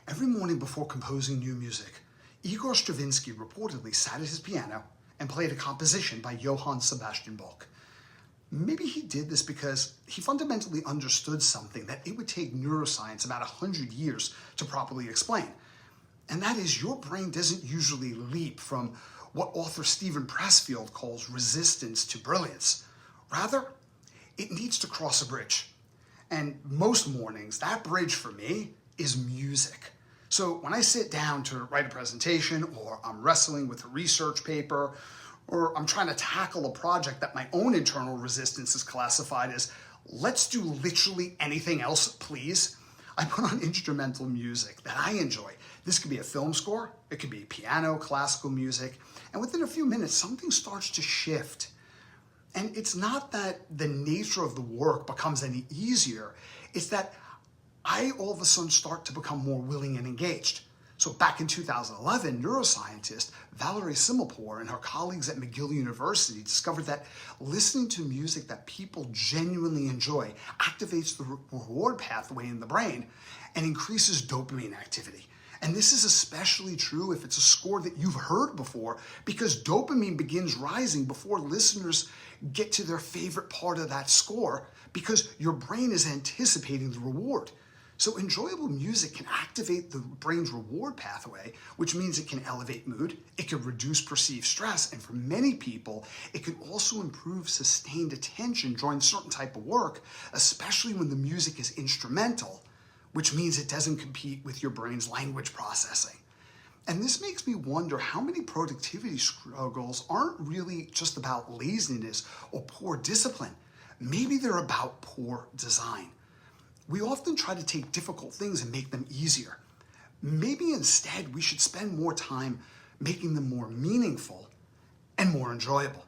Every morning before composing new music, Igor Stravinsky reportedly sat at his piano and played a composition by Johann Sebastian Bach. Maybe he did this because he fundamentally understood something that it would take neuroscience about 100 years to properly explain. And that is, your brain doesn't usually leap from what author Stephen Pressfield calls resistance to brilliance. Rather, it needs to cross a bridge. And most mornings, that bridge for me is music. So when I sit down to write a presentation, or I'm wrestling with a research paper, or I'm trying to tackle a project that my own internal resistance is classified as, let's do literally anything else, please, I put on instrumental music that I enjoy. This could be a film score, it could be piano, classical music, and within a few minutes, something starts to shift. And it's not that the nature of the work becomes any easier, it's that I all of a sudden start to become more willing and engaged. So back in 2011, neuroscientist Valerie Similpour and her colleagues at McGill University discovered that listening to music that people genuinely enjoy activates the reward pathway in the brain and increases dopamine activity. And this is especially true if it's a score that you've heard before, because dopamine begins rising before listeners get to their favorite part of that score, because your brain is anticipating the reward. So enjoyable music can activate the brain's reward pathway, which means it can elevate mood, it can reduce perceived stress, and for many people, it can also improve sustained attention during certain type of work, especially when the music is instrumental, which means it doesn't compete with your brain's language processing. And this makes me wonder how many productivity struggles aren't really just about laziness or poor discipline. Maybe they're about poor design. We often try to take difficult things and make them easier. Maybe instead we should spend more time making them more meaningful and more enjoyable.